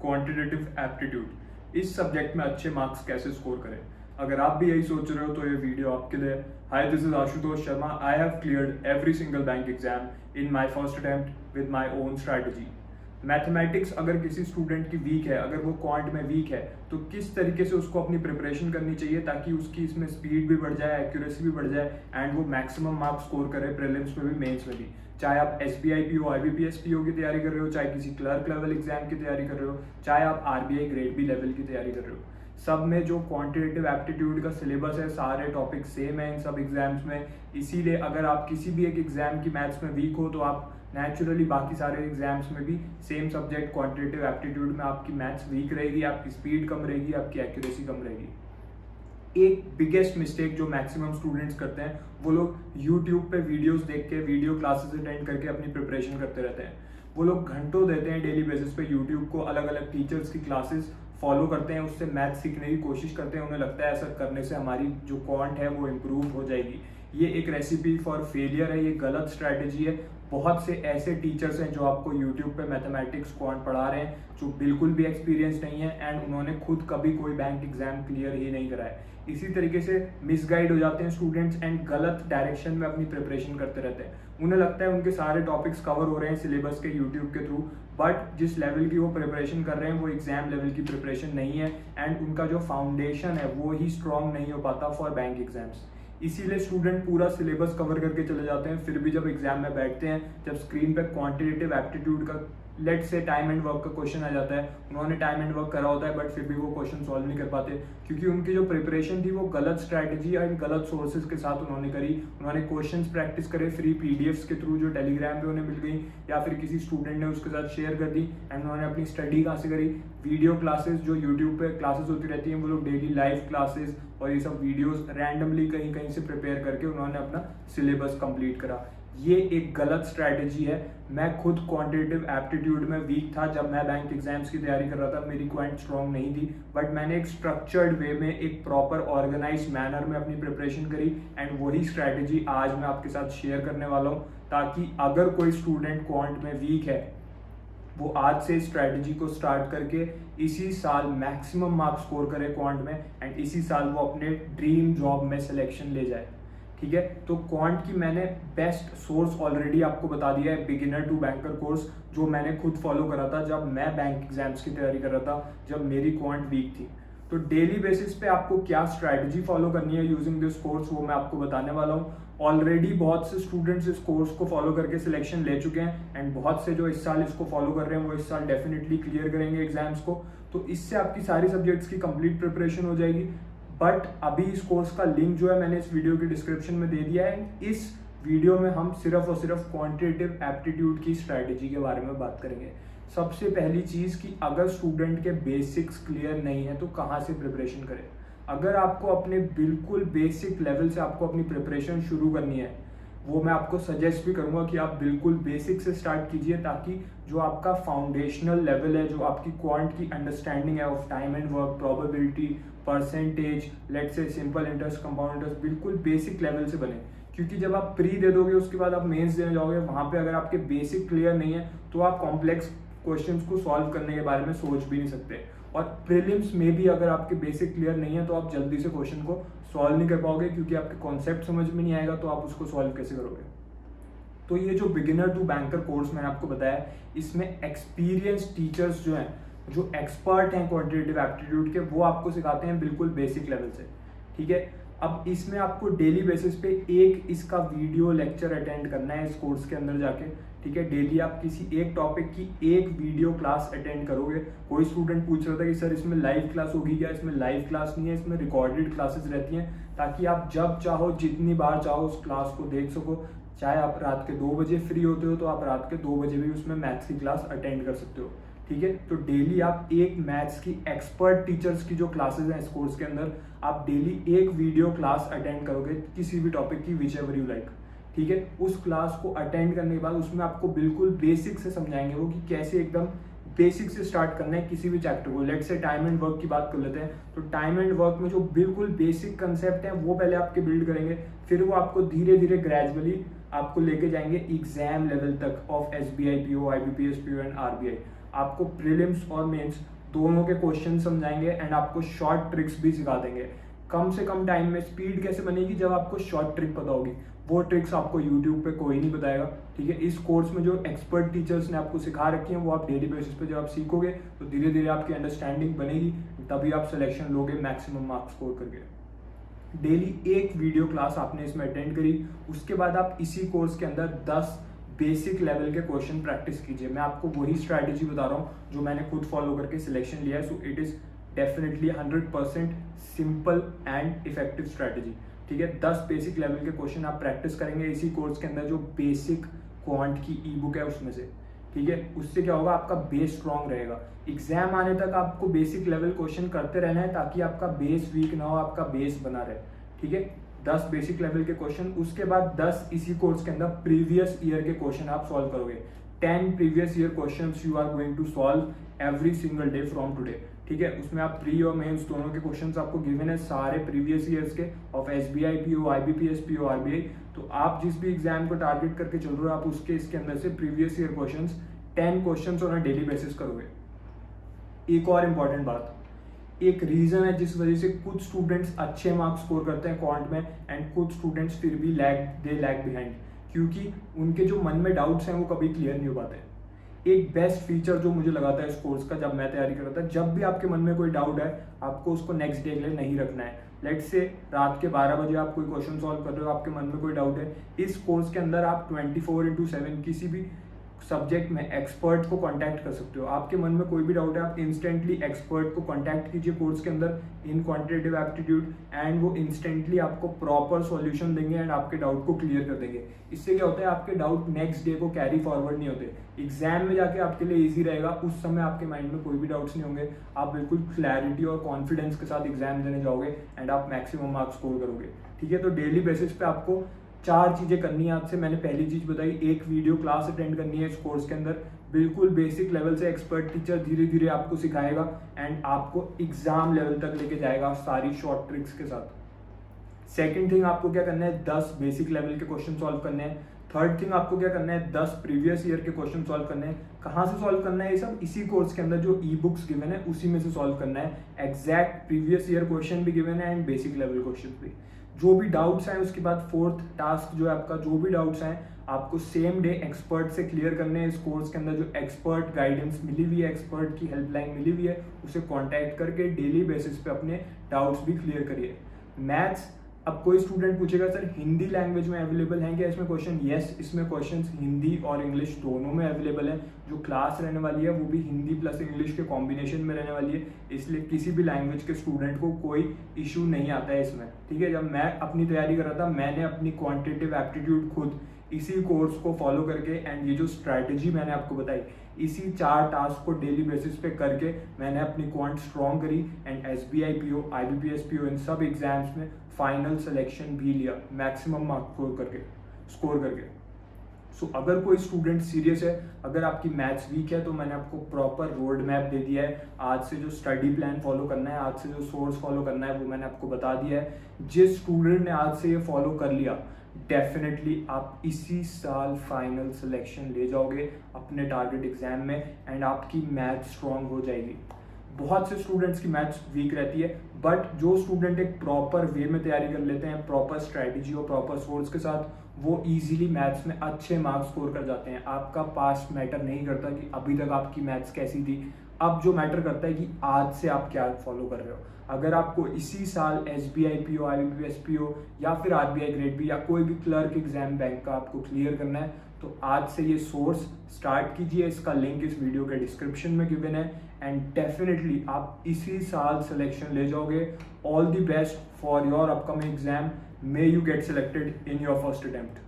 Quantitative aptitude. इस subject में अच्छे मार्क्स कैसे स्कोर करें। अगर आप भी यही सोच रहे हो तो ये वीडियो आपके लिए। Hi, this is Ashutosh Sharma. I have cleared every single bank exam in my first attempt with my own strategy. Mathematics अगर किसी स्टूडेंट की वीक है, अगर वो क्वांट में वीक है, तो किस तरीके से उसको अपनी प्रिपरेशन करनी चाहिए ताकि उसकी इसमें स्पीड भी बढ़ जाए, एक्यूरेसी भी बढ़ जाए एंड वो मैक्सिमम मार्क्स स्कोर करे प्रीलिम्स में भी, मेंस में भी। चाहे आप SBI PO, IBPS PO की तैयारी कर रहे हो, चाहे किसी क्लर्क लेवल एग्जाम की तैयारी कर रहे हो, चाहे आप RBI ग्रेड बी लेवल की तैयारी कर रहे हो, सब में जो क्वांटिटेटिव एप्टीट्यूड का सिलेबस है, सारे टॉपिक सेम है इन सब एग्जाम्स में। इसीलिए अगर आप किसी भी एक एग्जाम की मैथ्स में वीक हो तो आप नेचुरली बाकी सारे एग्जाम्स में भी सेम सब्जेक्ट क्वांटिटेटिव एप्टीट्यूड में आपकी मैथ्स वीक रहेगी, आपकी स्पीड कम रहेगी, आपकी एक्यूरेसी कम रहेगी। एक बिगेस्ट मिस्टेक जो मैक्सिमम स्टूडेंट्स करते हैं, वो लोग यूट्यूब पे वीडियोस देख के, वीडियो क्लासेस अटेंड करके अपनी प्रिपरेशन करते रहते हैं। वो लोग घंटों देते हैं डेली बेसिस पे यूट्यूब को, अलग अलग टीचर्स की क्लासेस फॉलो करते हैं, उससे मैथ सीखने की कोशिश करते हैं। उन्हें लगता है ऐसा करने से हमारी जो क्वांट है वो इम्प्रूव हो जाएगी। ये एक रेसिपी फॉर फेलियर है, ये गलत स्ट्रैटेजी है। बहुत से ऐसे टीचर्स हैं जो आपको यूट्यूब पे मैथमेटिक्स क्वांट पढ़ा रहे हैं जो बिल्कुल भी एक्सपीरियंस नहीं है एंड उन्होंने खुद कभी कोई बैंक एग्जाम क्लियर ही नहीं करा है। इसी तरीके से मिसगाइड हो जाते हैं स्टूडेंट्स एंड गलत डायरेक्शन में अपनी प्रिपरेशन करते रहते हैं। उन्हें लगता है उनके सारे टॉपिक्स कवर हो रहे हैं सिलेबस के यूट्यूब के थ्रू, बट जिस लेवल की वो प्रिपरेशन कर रहे हैं वो एग्जाम लेवल की प्रिपरेशन नहीं है एंड उनका जो फाउंडेशन है वो ही स्ट्रॉन्ग नहीं हो पाता फॉर बैंक एग्जाम्स। इसीलिए स्टूडेंट पूरा सिलेबस कवर करके चले जाते हैं, फिर भी जब एग्जाम में बैठते हैं, जब स्क्रीन पे क्वांटिटेटिव एप्टीट्यूड का लेट से टाइम एंड वर्क का क्वेश्चन आ जाता है, उन्होंने टाइम एंड वर्क करा होता है बट फिर भी वो क्वेश्चन सॉल्व नहीं कर पाते क्योंकि उनकी जो प्रिपरेशन थी वो गलत स्ट्रैटेजी एंड गलत सोर्सेज के साथ उन्होंने करी। उन्होंने क्वेश्चंस प्रैक्टिस करे फ्री PDFs के थ्रू जो टेलीग्राम पे उन्हें मिल गई या फिर किसी स्टूडेंट ने उसके साथ शेयर कर दी एंड उन्होंने अपनी स्टडी कहाँ से करी, वीडियो क्लासेस जो यूट्यूब पे क्लासेस होती रहती हैं, वो लोग डेली लाइव क्लासेस और ये सब वीडियोस रैंडमली कहीं कहीं से प्रिपेयर करके उन्होंने अपना सिलेबस कंप्लीट करा। ये एक गलत स्ट्रैटेजी है। मैं खुद क्वांटिटेटिव एप्टीट्यूड में वीक था जब मैं बैंक एग्जाम्स की तैयारी कर रहा था, मेरी क्वांट स्ट्रॉन्ग नहीं थी, बट मैंने एक स्ट्रक्चर्ड वे में, एक प्रॉपर ऑर्गेनाइज्ड मैनर में अपनी प्रिपरेशन करी एंड वही स्ट्रैटेजी आज मैं आपके साथ शेयर करने वाला हूँ ताकि अगर कोई स्टूडेंट क्वांट में वीक है वो आज से स्ट्रैटेजी को स्टार्ट करके इसी साल मैक्सिमम मार्क्स स्कोर करे क्वांट में एंड इसी साल वो अपने ड्रीम जॉब में सिलेक्शन ले जाए। ठीक है, तो क्वांट की मैंने बेस्ट सोर्स ऑलरेडी आपको बता दिया है, बिगिनर टू बैंकर कोर्स, जो मैंने खुद फॉलो करा था जब मैं बैंक एग्जाम्स की तैयारी कर रहा था, जब मेरी क्वांट वीक थी। तो डेली बेसिस पे आपको क्या स्ट्रैटेजी फॉलो करनी है यूजिंग दिस कोर्स वो मैं आपको बताने वाला हूँ। ऑलरेडी बहुत से स्टूडेंट्स इस कोर्स को फॉलो करके सिलेक्शन ले चुके हैं एंड बहुत से जो इस साल इसको फॉलो कर रहे हैं वो इस साल डेफिनेटली क्लियर करेंगे एग्जाम्स को। तो इससे आपकी सारी सब्जेक्ट्स की कंप्लीट प्रिपरेशन हो जाएगी। बट अभी इस कोर्स का लिंक जो है मैंने इस वीडियो की डिस्क्रिप्शन में दे दिया है। इस वीडियो में हम सिर्फ और सिर्फ क्वांटिटेटिव एप्टीट्यूड की स्ट्रैटेजी के बारे में बात करेंगे। सबसे पहली चीज कि अगर स्टूडेंट के बेसिक्स क्लियर नहीं है तो कहाँ से प्रिपरेशन करें। अगर आपको अपने बिल्कुल बेसिक लेवल से आपको अपनी प्रिपरेशन शुरू करनी है, वो मैं आपको सजेस्ट भी करूंगा कि आप बिल्कुल बेसिक से स्टार्ट कीजिए ताकि जो आपका फाउंडेशनल लेवल है, जो आपकी क्वांट की अंडरस्टैंडिंग है of time and work, probability, percentage, let's say simple interest, compound interest, बिल्कुल बेसिक लेवल से बने। क्योंकि जब आप प्री दे दोगे उसके बाद आप मेंस देने जाओगे, वहां पे अगर आपके बेसिक क्लियर नहीं है तो आप कॉम्प्लेक्स क्वेश्चंस को सॉल्व करने के बारे में सोच भी नहीं सकते। और प्रीलिम्स में भी अगर आपके बेसिक क्लियर नहीं है तो आप जल्दी से क्वेश्चन को सॉल्व नहीं कर पाओगे क्योंकि आपके कॉन्सेप्ट समझ में नहीं आएगा तो आप उसको सॉल्व कैसे करोगे। तो ये जो बिगिनर टू बैंकर कोर्स मैंने आपको बताया, इसमें एक्सपीरियंस टीचर्स जो हैं, जो एक्सपर्ट हैं क्वांटिटेटिव एप्टीट्यूड के, वो आपको सिखाते हैं बिल्कुल बेसिक लेवल से। ठीक है, अब इसमें आपको डेली बेसिस पे एक इसका वीडियो लेक्चर अटेंड करना है इस कोर्स के अंदर जाके। ठीक है, डेली आप किसी एक टॉपिक की एक वीडियो क्लास अटेंड करोगे। कोई स्टूडेंट पूछ रहा था कि सर इसमें लाइव क्लास होगी क्या? इसमें लाइव क्लास नहीं है, इसमें रिकॉर्डेड क्लासेस रहती हैं ताकि आप जब चाहो जितनी बार चाहो उस क्लास को देख सको। चाहे आप रात के 2 बजे फ्री होते हो तो आप रात के 2 बजे भी उसमें मैथ्स की क्लास अटेंड कर सकते हो। ठीक है, तो डेली आप एक मैथ्स की एक्सपर्ट टीचर्स की जो क्लासेस हैं इस कोर्स के अंदर, आप डेली एक वीडियो क्लास अटेंड करोगे किसी भी टॉपिक की, विच एवर यू लाइक। ठीक है, उस क्लास को अटेंड करने के बाद उसमें आपको बिल्कुल बेसिक से समझाएंगे वो कि कैसे एकदम बेसिक से स्टार्ट करना है किसी भी चैप्टर को। Let's say time and work की बात कर लेते हैं, तो टाइम एंड वर्क में जो बिल्कुल बेसिक कंसेप्ट है वो पहले आपके बिल्ड करेंगे, फिर वो आपको धीरे धीरे ग्रेजुअली आपको लेके जाएंगे एग्जाम लेवल तक of SBI PO, IBPS PO and RBI। आपको प्रीलिम्स और मेंस दोनों के क्वेश्चन समझाएंगे एंड आपको शॉर्ट ट्रिक्स भी सिखा देंगे। कम से कम टाइम में स्पीड कैसे बनेगी, जब आपको शॉर्ट ट्रिक पता होगी। वो ट्रिक्स आपको यूट्यूब पे कोई नहीं बताएगा, ठीक है। इस कोर्स में जो एक्सपर्ट टीचर्स ने आपको सिखा रखी हैं वो आप डेली बेसिस पे जब आप सीखोगे तो धीरे धीरे आपकी अंडरस्टैंडिंग बनेगी, तभी आप सिलेक्शन लोगे मैक्सिमम मार्क्स स्कोर करके। डेली एक वीडियो क्लास आपने इसमें अटेंड करी, उसके बाद आप इसी कोर्स के अंदर 10 बेसिक लेवल के क्वेश्चन प्रैक्टिस कीजिए। मैं आपको वही स्ट्रैटेजी बता रहा हूँ जो मैंने खुद फॉलो करके सिलेक्शन लिया है। So it is definitely 100% simple and effective strategy, ठीक है। 10 बेसिक लेवल के क्वेश्चन आप प्रैक्टिस करेंगे इसी कोर्स के अंदर, जो बेसिक क्वांट की ई बुक है उसमें से, ठीक है। उससे क्या होगा, आपका बेस स्ट्रांग रहेगा। एग्जाम आने तक आपको बेसिक लेवल क्वेश्चन करते रहना है ताकि आपका बेस वीक ना हो, आपका बेस बना रहे, ठीक है। 10 बेसिक लेवल के क्वेश्चन, उसके बाद 10 इसी कोर्स के अंदर प्रीवियस ईयर के क्वेश्चन आप सॉल्व करोगे। 10 previous year questions you are going to solve every single day from today, ठीक है। उसमें आप प्री और मेंस दोनों के क्वेश्चंस आपको गिवन है, सारे प्रीवियस ईयर्स के of SBI PO, IBPS PO, RBI. तो आप जिस भी एग्जाम को टारगेट करके चल रहे हो, आप उसके इसके अंदर से previous year questions 10 questions on a daily basis करोगे। एक और इम्पॉर्टेंट बात, एक रीजन है जिस वजह से कुछ स्टूडेंट्स अच्छे मार्क्स स्कोर करते हैं क्वांट में एंड कुछ स्टूडेंट्स फिर भी लैग बिहाइंड, क्योंकि उनके जो मन में डाउट्स हैं वो कभी क्लियर नहीं हो पाते। एक बेस्ट फीचर जो मुझे लगा था इस कोर्स का जब मैं तैयारी कर रहा था, जब भी आपके मन में कोई डाउट है आपको उसको नेक्स्ट डे के लिए नहीं रखना है। लेट्स से रात के 12 बजे आप कोई क्वेश्चन सॉल्व कर रहे हो, आपके मन में कोई डाउट है, इस कोर्स के अंदर आप 24/7 किसी भी सब्जेक्ट में एक्सपर्ट को कांटेक्ट कर सकते हो। आपके मन में कोई भी डाउट है, आप इंस्टेंटली एक्सपर्ट को कांटेक्ट कीजिए कोर्स के अंदर इन क्वांटिटेटिव एप्टीट्यूड, एंड वो इंस्टेंटली आपको प्रॉपर सॉल्यूशन देंगे एंड आपके डाउट को क्लियर कर देंगे। इससे क्या होता है, आपके डाउट नेक्स्ट डे को कैरी फॉरवर्ड नहीं होते, एग्जाम में जाके आपके लिए ईजी रहेगा। उस समय आपके माइंड में कोई भी डाउट्स नहीं होंगे, आप बिल्कुल क्लैरिटी और कॉन्फिडेंस के साथ एग्जाम देने जाओगे एंड आप मैक्सिमम मार्क्स स्कोर करोगे, ठीक है। तो डेली बेसिस पे आपको 4 चीजें करनी है। आपसे मैंने पहली चीज बताई, एक वीडियो क्लास अटेंड करनी है इस कोर्स के अंदर, बिल्कुल बेसिक लेवल से एक्सपर्ट टीचर धीरे धीरे आपको सिखाएगा एंड आपको एग्जाम लेवल तक लेके जाएगा सारी शॉर्ट ट्रिक्स के साथ। सेकंड थिंग आपको क्या करना है, 10 बेसिक लेवल के क्वेश्चन सॉल्व करने हैं। थर्ड थिंग आपको क्या करना है, 10 प्रीवियस ईयर के क्वेश्चन सॉल्व करने हैं। कहाँ से सॉल्व करना है ये सब, इसी कोर्स के अंदर जो ई बुक्स गिवन है उसी में से सॉल्व करना है। एग्जैक्ट प्रीवियस ईयर क्वेश्चन भी गिवन है एंड बेसिक लेवल क्वेश्चन भी। जो भी डाउट्स हैं उसके बाद फोर्थ टास्क जो है आपका, जो भी डाउट्स हैं आपको सेम डे एक्सपर्ट से क्लियर करने हैं। इस कोर्स के अंदर जो एक्सपर्ट गाइडेंस मिली हुई है, एक्सपर्ट की हेल्पलाइन मिली हुई है, उसे कांटेक्ट करके डेली बेसिस पे अपने डाउट्स भी क्लियर करिए। मैथ्स, अब कोई स्टूडेंट पूछेगा सर हिंदी लैंग्वेज में अवेलेबल हैं क्या इसमें क्वेश्चन? यस, इसमें क्वेश्चंस हिंदी और इंग्लिश दोनों में अवेलेबल है। जो क्लास रहने वाली है वो भी हिंदी प्लस इंग्लिश के कॉम्बिनेशन में रहने वाली है, इसलिए किसी भी लैंग्वेज के स्टूडेंट को कोई इशू नहीं आता है इसमें, ठीक है। जब मैं अपनी तैयारी कर रहा था, मैंने अपनी क्वांटिटेटिव एप्टीट्यूड खुद इसी कोर्स को फॉलो करके एंड ये जो स्ट्रैटेजी मैंने आपको बताई, इसी 4 टास्क को डेली बेसिस पे करके मैंने अपनी क्वांट स्ट्रॉन्ग करी and SBI PO, IBPS PO इन सब एग्जाम्स में फाइनल सिलेक्शन भी लिया मैक्सिमम मार्क्स स्कोर करके। सो अगर कोई स्टूडेंट सीरियस है, अगर आपकी मैथ्स वीक है, तो मैंने आपको प्रॉपर रोड मैप दे दिया है। आज से जो स्टडी प्लान फॉलो करना है, आज से जो सोर्स फॉलो करना है, वो मैंने आपको बता दिया है। जिस स्टूडेंट ने आज से ये फॉलो कर लिया, डेफिनेटली आप इसी साल फाइनल सिलेक्शन ले जाओगे अपने टारगेट एग्जाम में एंड आपकी मैथ स्ट्रांग हो जाएगी। बहुत से स्टूडेंट्स की मैथ्स वीक रहती है, बट जो स्टूडेंट एक प्रॉपर वे में तैयारी कर लेते हैं, प्रॉपर स्ट्रैटेजी और प्रॉपर सोर्स के साथ, वो इजीली मैथ्स में अच्छे मार्क्स स्कोर कर जाते हैं। आपका पास्ट मैटर नहीं करता कि अभी तक आपकी मैथ्स कैसी थी, अब जो मैटर करता है कि आज से आप क्या फॉलो कर रहे हो। अगर आपको इसी साल एसबीआई पीओ, आईबीपीएस पीओ या फिर आरबीआई ग्रेड बी या कोई भी क्लर्क एग्जाम बैंक का आपको क्लियर करना है, तो आज से ये सोर्स स्टार्ट कीजिए। इसका लिंक इस वीडियो के डिस्क्रिप्शन में गिवन है एंड डेफिनेटली आप इसी साल सिलेक्शन ले जाओगे। All the best for your upcoming exam. May you get selected in your first attempt.